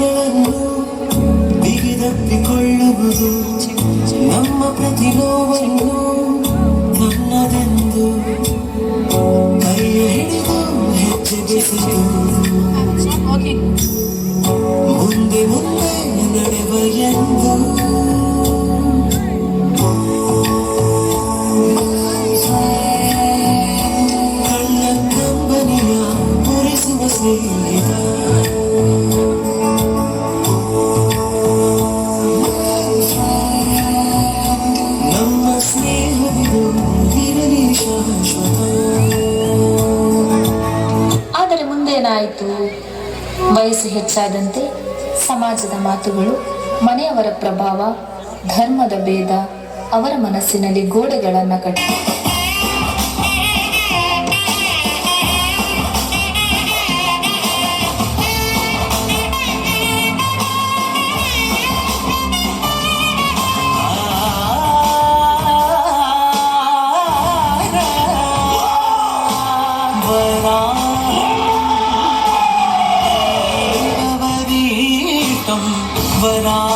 ಗಾಯಗಳನ್ನು ಬಿಗಿದಪ್ಪಿಕೊಳ್ಳುವುದು, ನಮ್ಮ ಪ್ರತಿ ನೋವನ್ನು ನನ್ನದೆಂದು ಕೈಯ ಹಿಡಿದು ಹೆಜ್ಜೆ ಬೆಸೆದು ಮುಂದೆ ಮುಂದೆ ನಡೆವ ಎಂದು ಕಳ್ಳ ಕಂಬನಿಯ ಪೂರೈಸುವ ಸ್ನೇಹಿತ. ನಮ್ಮ ಸ್ನೇಹವಿದು ಇರಲಿ ಶಾಶ್ವತ. ಆದರೆ ಮುಂದೇನಾಯಿತು? ವಯಸ್ಸು ಹೆಚ್ಚಾದಂತೆ ಸಮಾಜದ ಮಾತುಗಳು, ಮನೆಯವರ ಪ್ರಭಾವ, ಧರ್ಮದ ಭೇದ ಅವರ ಮನಸ್ಸಿನಲ್ಲಿ ಗೋಡೆಗಳನ್ನು ಕಟ್ಟಿ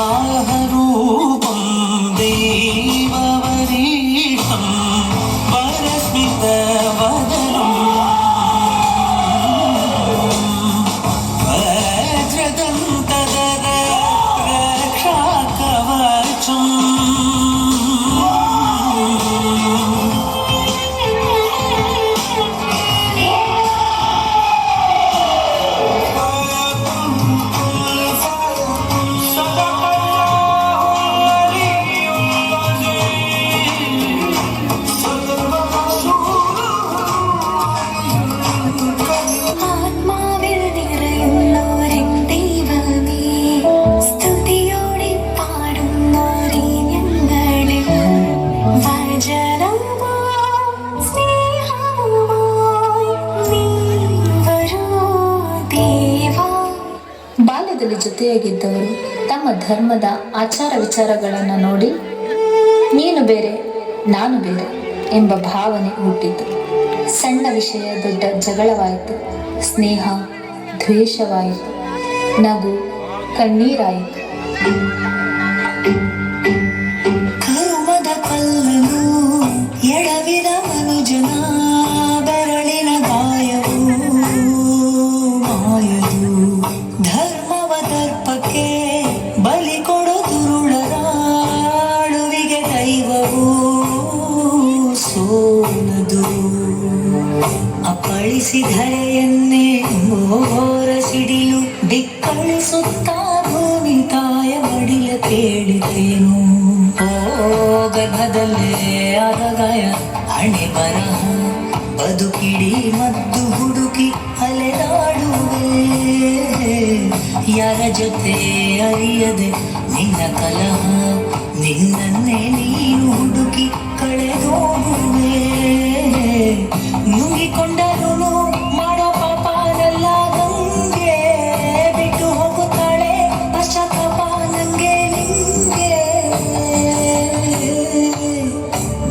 वराहरूपं देववरीतं परस्मितवदनं वज्रदन्तधर रक्षाकवचम् ಬಾಲ್ಯದಲ್ಲಿ ಜೊತೆಯಾಗಿದ್ದವರು ತಮ್ಮ ಧರ್ಮದ ಆಚಾರ ವಿಚಾರಗಳನ್ನು ನೋಡಿ ನೀನು ಬೇರೆ ನಾನು ಬೇರೆ ಎಂಬ ಭಾವನೆ ಹುಟ್ಟಿತು. ಸಣ್ಣ ವಿಷಯ ದೊಡ್ಡ ಜಗಳವಾಯಿತು, ಸ್ನೇಹ ದ್ವೇಷವಾಯಿತು, ನಗು ಕಣ್ಣೀರಾಯಿತು. ಕರುಮದ ಕಲ್ಲನು ಎಡವಿದ ಮನುಜನ ಬೆರಳಿನ ಗಾಯವು ಮಾಯದು. ಧರ್ಮವ ದರ್ಪಕ್ಕೆ ಬಲಿ ಕೊಡು ದುರುಳರ ಅಳುವಿಗೆ ದೈವವು ಸೋಲದು. ಅಪ್ಪಳಿಸಿ ಧರೆಯನ್ನೇ ಘೋರ ಸಿಡಿಲು ದಿಕ್ಕಳಿಸುತ್ತ ಭೂಮಿ ತಾಯ ಮಡಿಲ ಕೇಳಿತೇನು. ಓ ಗರ್ಭದಲ್ಲೇ ಆದ ಗಾಯ ಹಣೆ ಬರಹ ಬದುಕಿಡಿ ಮದ್ದು ಹುಡುಕಿ ಅಲೆದಾಡುವೆ. ಯಾರ ಜೊತೆ ಅರಿಯದೆ ನಿನ್ನ ಕಲಹ, ನಿನ್ನನ್ನೇ ನೀನು ಹುಡುಕಿ ಕಳೆದೋಗುವೆ. ನುಂಗಿಕೊಂಡರೂ ಮಾಡೋ ಪಾಪನೆಲ್ಲ ಗಂಗೆ ಬಿಟ್ಟು ಹೋಗುತ್ತಾಳೆ ಪಶ್ಚಾತ್ತಾಪ ನಂಗೆ ನಿಂಗೆ.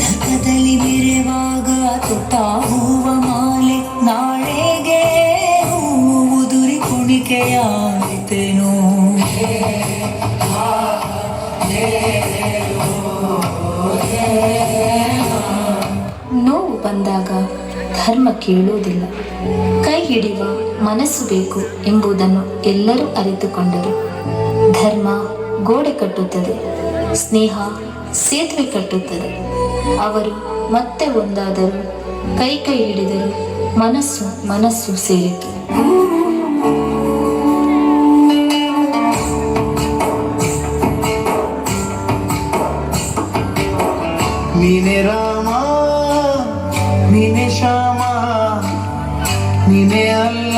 ಧರ್ಮದಲ್ಲಿ ಮೆರೆವಾಗ ತೊಟ್ಟ ಹೂವ ಮಾಲೆ ನಾಳೆಗೆ ಹೂವುದುರಿ ಕುಣಿಕೆಯಾಯಿತೇನೋ. ನೋವು ಬಂದಾಗ ಧರ್ಮ ಕೇಳುವುದಿಲ್ಲ, ಕೈ ಹಿಡಿಯುವ ಮನಸ್ಸು ಬೇಕು ಎಂಬುದನ್ನು ಎಲ್ಲರೂ ಅರಿತುಕೊಂಡರು. ಧರ್ಮ ಗೋಡೆ ಕಟ್ಟುತ್ತದೆ, ಸ್ನೇಹ ಸೇತುವೆ ಕಟ್ಟುತ್ತದೆ. ಅವರು ಮತ್ತೆ ಒಂದಾದರು, ಕೈ ಕೈ ಹಿಡಿದರು, ಮನಸ್ಸು ಮನಸ್ಸು ಸೇರಿತು. ನೀನೆ ರಾಮ ನೀನೆ ಶ್ಯಾಮ ನೀನೆ ಅಲ್ಲ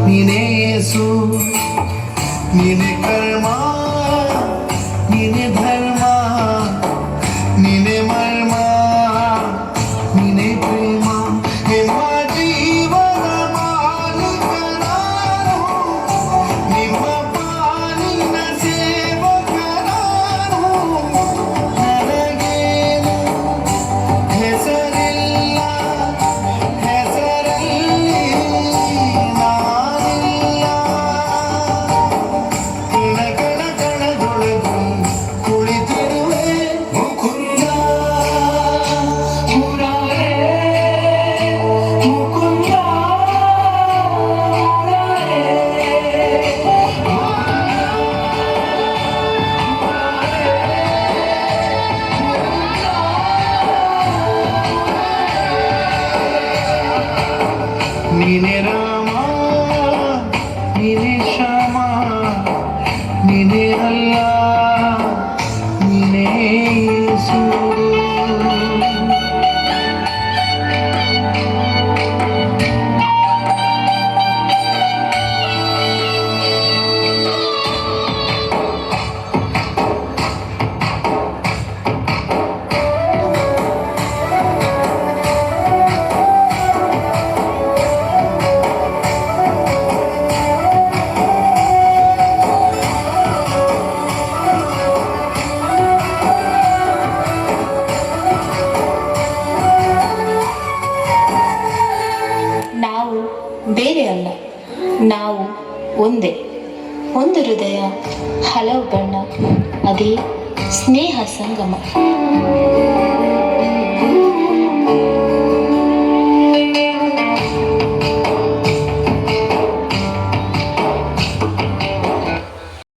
ನೀನೆ ಯೇಸು. ನೀನೆ ಕರ್ಮ ನೀನೆ ಧರ್ಮ ನೀನೆ ಮರ್ಮ ನೀನೆ ಪ್ರೇಮ. ನಿಮ್ಮ ಜೀವನ ಮಾಲೀಕನಾನು, ನಿಮ್ಮ ಪಾಲಿನ ಸೇವಕನಾನು. ನನಗೇನು ಹೆಸರಿಲ್ಲ, ಹೆಸರಲ್ಲಿ ನಾನಿಲ್ಲ. ಒಂದೇ, ಒಂದು ಹೃದಯ, ಹಲವು ಬಣ್ಣ, ಅದೇ ಸ್ನೇಹ ಸಂಗಮ.